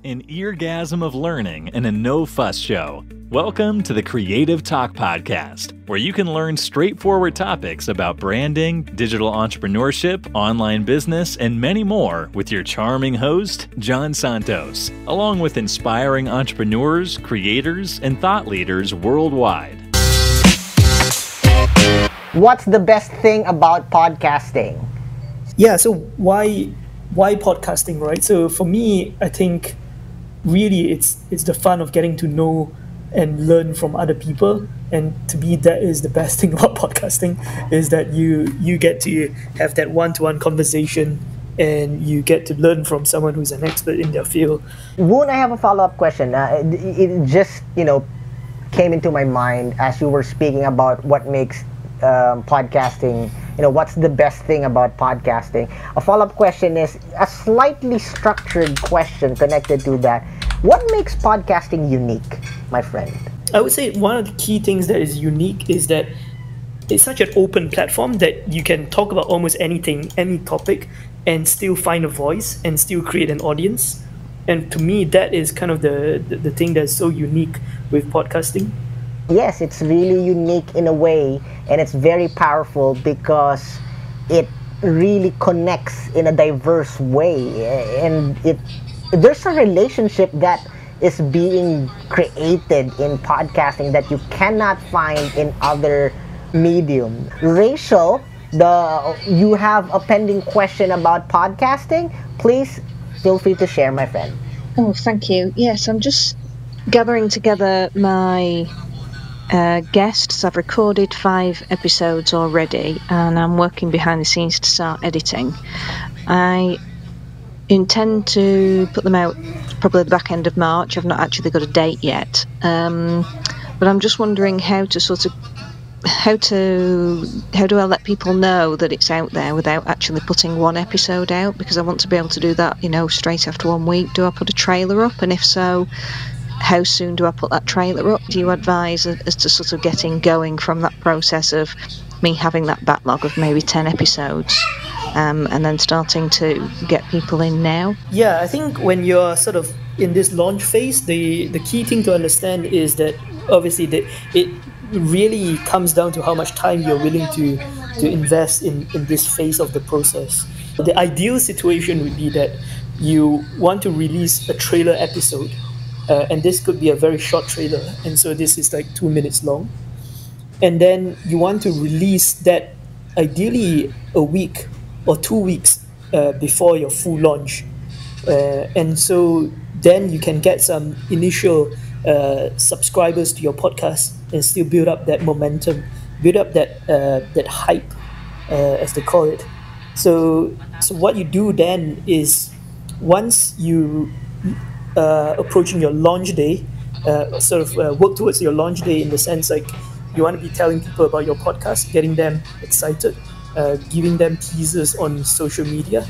an eargasm of learning and a no-fuss show. Welcome to the Creative Talk Podcast, where you can learn straightforward topics about branding, digital entrepreneurship, online business, and many more with your charming host, John Santos, along with inspiring entrepreneurs, creators, and thought leaders worldwide. What's the best thing about podcasting? Yeah, so why podcasting, right? So for me, I think really it's the fun of getting to know and learn from other people. And to me, that is the best thing about podcasting, is that you get to have that one-to-one conversation and you get to learn from someone who's an expert in their field. Woon, I have a follow-up question. It just, came into my mind as you were speaking about what makes podcasting, what's the best thing about podcasting. A follow-up question is a slightly structured question connected to that. What makes podcasting unique, my friend? I would say one of the key things that is unique is that it's such an open platform that you can talk about almost anything, any topic, and still find a voice and still create an audience. And to me, that is kind of the thing that's so unique with podcasting. Yes, it's really unique in a way, and it's very powerful because it really connects in a diverse way, and there's a relationship that is being created in podcasting that you cannot find in other medium. Rachel, you have a pending question about podcasting. Please feel free to share, my friend. Oh, thank you. Yes, I'm just gathering together my guests. I've recorded 5 episodes already, and I'm working behind the scenes to start editing. I intend to put them out probably the back end of March. I've not actually got a date yet, but I'm just wondering how do I let people know that it's out there without actually putting one episode out, because I want to be able to do that straight after 1 week. Do I put a trailer up, and if so, how soon do I put that trailer up? Do you advise as to sort of getting going from that process of me having that backlog of maybe 10 episodes and then starting to get people in now? Yeah, I think when you're sort of in this launch phase, the key thing to understand is that obviously it really comes down to how much time you're willing to invest in this phase of the process. The ideal situation would be that you want to release a trailer episode. And this could be a very short trailer, and so this is like 2 minutes long. And then you want to release that ideally a week or 2 weeks before your full launch. And so then you can get some initial subscribers to your podcast and still build up that momentum, build up that hype, as they call it. So what you do then is, once you approaching your launch day, work towards your launch day in the sense like you want to be telling people about your podcast, getting them excited, giving them teasers on social media.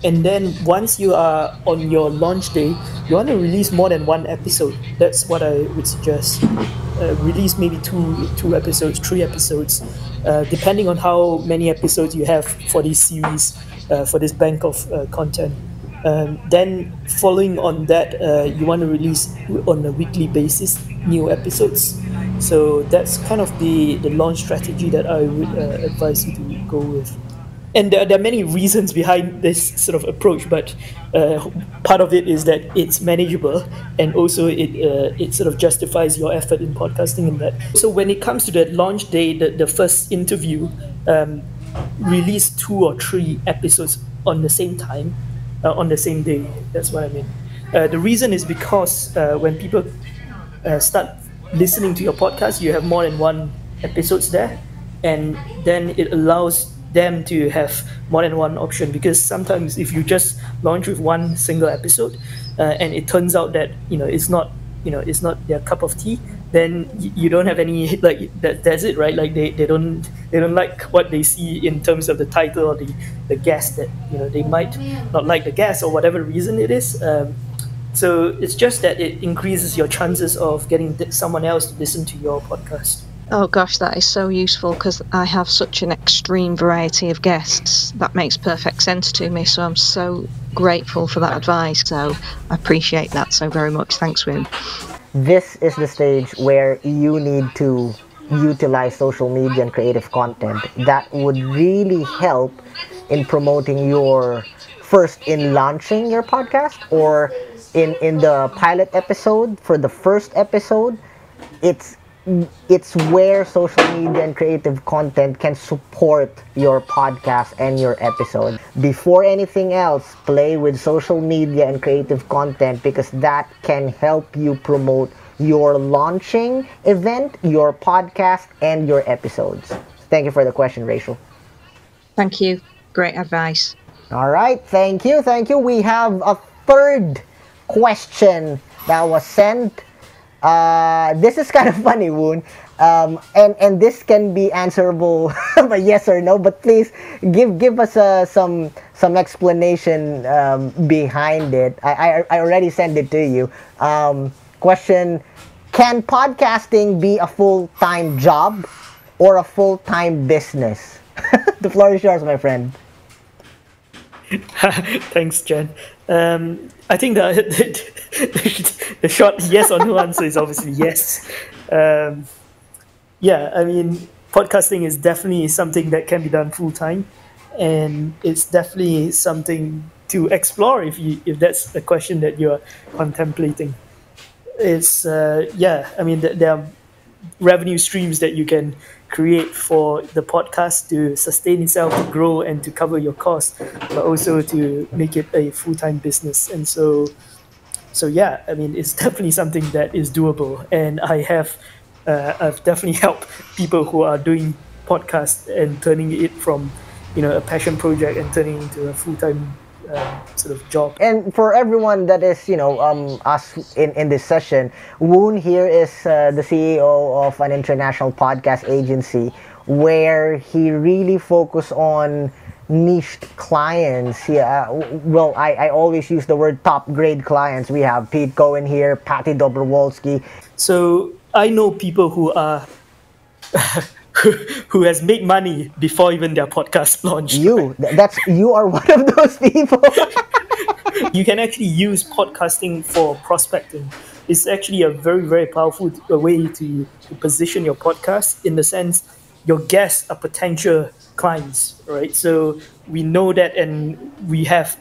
And then once you are on your launch day, you want to release more than 1 episode. That's what I would suggest. Release maybe two episodes, 3 episodes, depending on how many episodes you have for this series, for this bank of content. Then following on that, you want to release on a weekly basis new episodes. So that's kind of the launch strategy that I would advise you to go with. And there are many reasons behind this sort of approach, but part of it is that it's manageable, and also it sort of justifies your effort in podcasting in that. So when it comes to the launch day, the first interview, release 2 or 3 episodes on the same time, on the same day. That's what I mean. The reason is because when people start listening to your podcast, you have more than 1 episodes there, and then it allows them to have more than 1 option. Because sometimes if you just launch with 1 single episode and it turns out that it's not their cup of tea, then you don't have any, like, that's it, right? Like they don't like what they see in terms of the title or the guest, that they might not like the guest or whatever reason it is. So it's just that it increases your chances of getting someone else to listen to your podcast. Oh gosh, that is so useful, because I have such an extreme variety of guests. That makes perfect sense to me, so I'm so grateful for that advice. So I appreciate that so very much. Thanks, Woon. This is the stage where you need to utilize social media and creative content that would really help in promoting your first in launching your podcast, or in the pilot episode for the first episode. It's where social media and creative content can support your podcast and your episode. Before anything else, play with social media and creative content, because that can help you promote your launching event, your podcast, and your episodes. Thank you for the question, Rachel. Thank you. Great advice. All right, thank you. We have a third question that was sent. This is kind of funny, Woon, and this can be answerable by yes or no. But please give us some explanation behind it. I already sent it to you. Question: can podcasting be a full-time job or a full-time business? The floor is yours, my friend. Thanks, Jen. I think the short yes or no answer is obviously yes. Yeah, I mean, podcasting is definitely something that can be done full time, and it's definitely something to explore if that's a question that you're contemplating. It's I mean, there are revenue streams that you can create for the podcast to sustain itself, to grow, and to cover your costs, but also to make it a full-time business. And so yeah, I mean, it's definitely something that is doable. And I've definitely helped people who are doing podcasts and turning it from, a passion project and turning it into a full-time sort of job. And for everyone that is, us in this session, Woon here is the CEO of an international podcast agency where he really focus on niche clients. Well, I always use the word top grade clients. We have Pete Cohen here, Patty Dobrowolski. So I know people who are who has made money before even their podcast launched. You are one of those people. You can actually use podcasting for prospecting. It's actually a very, very powerful way to position your podcast, in the sense your guests are potential clients, right? So we know that, and we have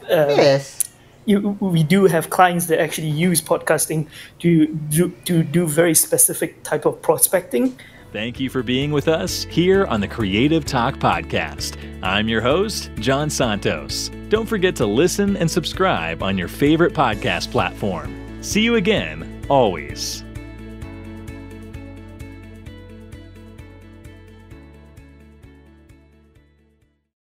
we do have clients that actually use podcasting to do very specific type of prospecting. Thank you for being with us here on the Creative Talk Podcast. I'm your host, John Santos. Don't forget to listen and subscribe on your favorite podcast platform. See you again, always.